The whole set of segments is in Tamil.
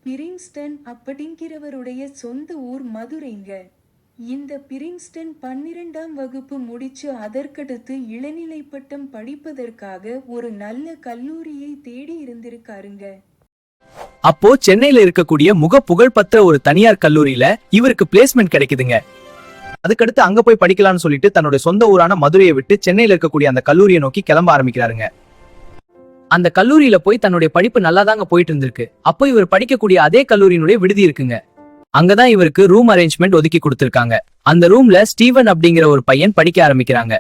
பிரின்ஸ்டன் அப்படிங்கிறவருடைய சொந்த ஊர் மதுரைங்க. இந்த பிரின்ஸ்டன் 12ஆம் வகுப்பு முடிச்சு அதற்கடுத்து இளநிலை பட்டம் படிப்பதற்காக ஒரு நல்ல கல்லூரியை தேடி இருந்திருக்காருங்க. அப்போ சென்னையில இருக்கக்கூடிய புகழ்பெற்ற ஒரு தனியார் கல்லூரியில இவருக்கு பிளேஸ்மெண்ட் கிடைக்குதுங்க. அதுக்கடுத்து அங்க போய் படிக்கலாம்னு சொல்லிட்டு தன்னுடைய சொந்த ஊரான மதுரையை விட்டு சென்னையில இருக்கக்கூடிய அந்த கல்லூரியை நோக்கி கிளம்ப ஆரம்பிக்கிறாருங்க. அந்த கல்லூரியில போய் தன்னுடைய படிப்பு நல்லாதாங்க போயிட்டு இருந்திருக்கு. அப்போ இவர் படிக்கக்கூடிய அதே கல்லூரியினுடைய விடுதி இருக்குங்க. அங்கதான் இவருக்கு ரூம் அரேஞ்ச்மெண்ட் ஒதுக்கி கொடுத்திருக்காங்க. அந்த ரூம்ல ஸ்டீவன் அப்படிங்கிற ஒரு பையன் படிக்க ஆரம்பிக்கிறாங்க.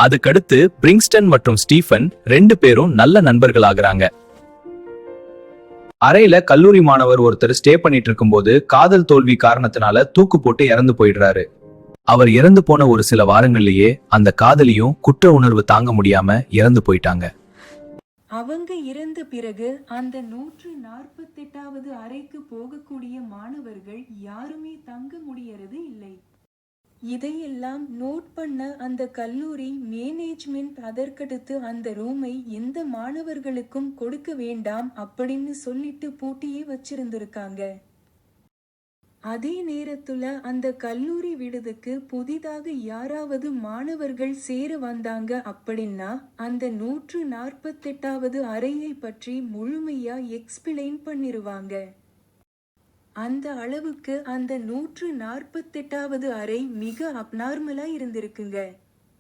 அதுக்கடுத்து பிரிங்ஸ்டன் மற்றும் ஸ்டீஃபன் 2 பேரும் நல்ல நண்பர்கள் ஆகுறாங்க. அறையில கல்லூரி மாணவர் ஒருத்தர் ஸ்டே பண்ணிட்டு இருக்கும்போது காதல் தோல்வி காரணத்தினால தூக்கு போட்டு இறந்து போயிடுறாரு. அவர் இறந்து போன ஒரு சில வாரங்கள்லயே அந்த காதலியும் குற்ற உணர்வு தாங்க முடியாம இறந்து போயிட்டாங்க. அவங்க இறந்த பிறகு அந்த 148வது அறைக்கு போகக்கூடிய மாணவர்கள் யாருமே தங்க முடியறது இல்லை. இதையெல்லாம் நோட் பண்ண அந்த கல்லூரி மேனேஜ்மெண்ட் அதற்கடுத்து அந்த ரூமை எந்த மாணவர்களுக்கும் கொடுக்க வேண்டாம் அப்படின்னு சொல்லிட்டு பூட்டியே வச்சிருந்திருக்காங்க. அதே நேரத்துல அந்த கல்லூரி விடுதிக்கு புதிதாக யாராவது மாணவர்கள் சேர வந்தாங்க அப்படின்னா அந்த 148வது அறையை பற்றி முழுமையா எக்ஸ்பிளைன் பண்ணிருவாங்க. அந்த அளவுக்கு அந்த 148வது அறை மிக அப்நார்மலா இருந்திருக்குங்க.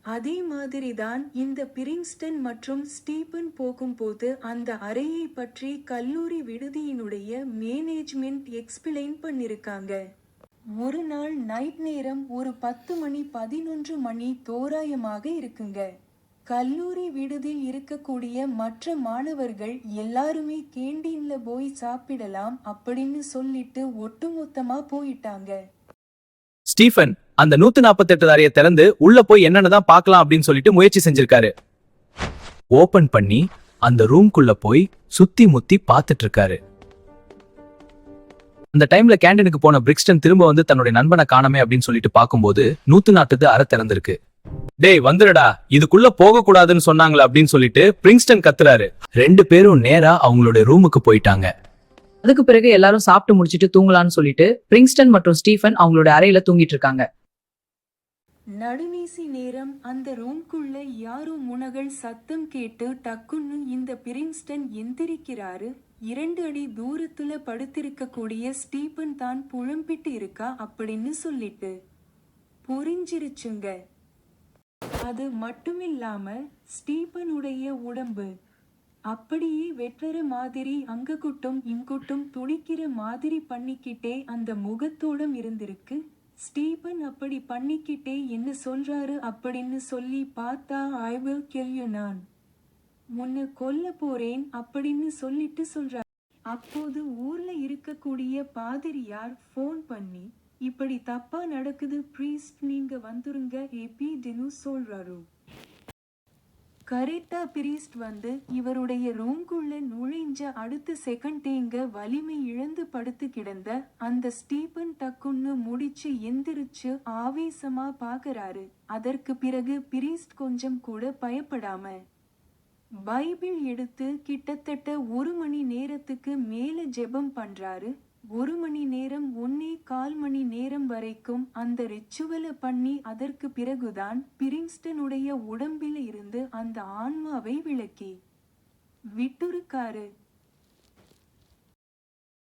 அதே மாதிரிதான் இந்த பிரின்ஸ்டன் மற்றும் ஸ்டீபன் போகும்போது அந்த அறையை பற்றி கல்லூரி விடுதியினுடைய மேனேஜ்மெண்ட் எக்ஸ்பிளைன் பண்ணிருக்காங்க. ஒரு நாள் நைட் நேரம் ஒரு 10 மணி 11 மணி தோராயமாக இருக்குங்க. கல்லூரி விடுதியில் இருக்கக்கூடிய மற்ற மாணவர்கள் எல்லாருமே கேண்டீன்ல போய் சாப்பிடலாம் அப்படின்னு சொல்லிட்டு ஒட்டுமொத்தமா போயிட்டாங்க. ஸ்டீஃபன் அந்த 148 அறையை திறந்து உள்ள போய் என்னன்னு பார்க்கலாம் அப்படின்னு சொல்லிட்டு முயற்சி செஞ்சிருக்காரு. ஓபன் பண்ணி அந்த ரூம்குள்ள போய் சுத்தி முத்தி பார்த்துட்டு இருக்காரு. அந்த டைம்ல கேண்டீனுக்கு போன பிரிக்ஸ்டன் திரும்ப வந்து தன்னுடைய நண்பனை காணமே அப்படின்னு சொல்லிட்டு பார்க்கும்போது 140 அறை திறந்திருக்கு. டேய் வந்துடுடா, இதுக்குள்ள போக கூடாதுன்னு சொன்னாங்களா அப்படின்னு சொல்லிட்டு பிரிங்ஸ்டன் கத்துறாரு. 2 பேரும் நேரா அவங்களுடைய ரூமுக்கு போயிட்டாங்க. அதுக்கு பிறகு எல்லாரும் சாப்பிட்டு முடிச்சிட்டு தூங்கலான்னு சொல்லிட்டு பிரிங்ஸ்டன் மற்றும் ஸ்டீஃபன் அவங்களோட அறையில தூங்கிட்டு இருக்காங்க. நடுநீசி நேரம் அந்த ரூம்குள்ள யாரோ முனகள் சத்தம் கேட்டு டக்குன்னு இந்த பிரிங்ஸ்டன் எந்திரிக்கிறாரு. 2 அடி தூரத்துல படுத்திருக்கக்கூடிய ஸ்டீபன் தான் புலம்பிட்டு இருக்கா அப்படின்னு சொல்லிட்டு புரிஞ்சிருச்சுங்க. அது மட்டுமில்லாம ஸ்டீபனுடைய உடம்பு அப்படியே வெற்றற மாதிரி அங்ககுட்டும் இங்குட்டும் துடிக்கிற மாதிரி பண்ணிக்கிட்டே அந்த முகத்தோடம் இருந்திருக்கு. ஸ்டீபன் அப்படி பண்ணிக்கிட்டே என்ன சொல்றாரு அப்படின்னு சொல்லி பார்த்தா ஐ வில் கில் யூ, நான் உன்னை கொல்ல போறேன் அப்படின்னு சொல்லிட்டு சொல்றாரு. அப்போது ஊர்ல இருக்கக்கூடிய பாதிரியார் போன் பண்ணி இப்படி தப்பா நடக்குது ப்ரீஸ்ட், நீங்க வந்துருங்க எப்படின்னு சொல்றாரு. கரெக்டா பிரீஸ்ட் வந்து இவருடைய ரூம்குள்ள நுழைஞ்ச அடுத்த செகண்டேங்க வலிமை இழந்து படுத்து கிடந்த அந்த ஸ்டீபன் டக்குன்னு முடிச்சு எந்திரிச்சு ஆவேசமா பாக்குறாரு. அதற்கு பிறகு பிரீஸ்ட் கொஞ்சம் கூட பயப்படாம பைபிள் எடுத்து கிட்டத்தட்ட 1 மணி நேரத்துக்கு மேல ஜெபம் பண்றாரு. 1 மணி நேரம் 1.25 மணி நேரம் வரைக்கும் அந்த ரிச்சுவலை பண்ணி அதற்கு பிறகுதான் பிரிங்ஸ்டனுடைய உடம்பில் இருந்து அந்த ஆன்மாவை விலக்கி விட்டுருக்காரு.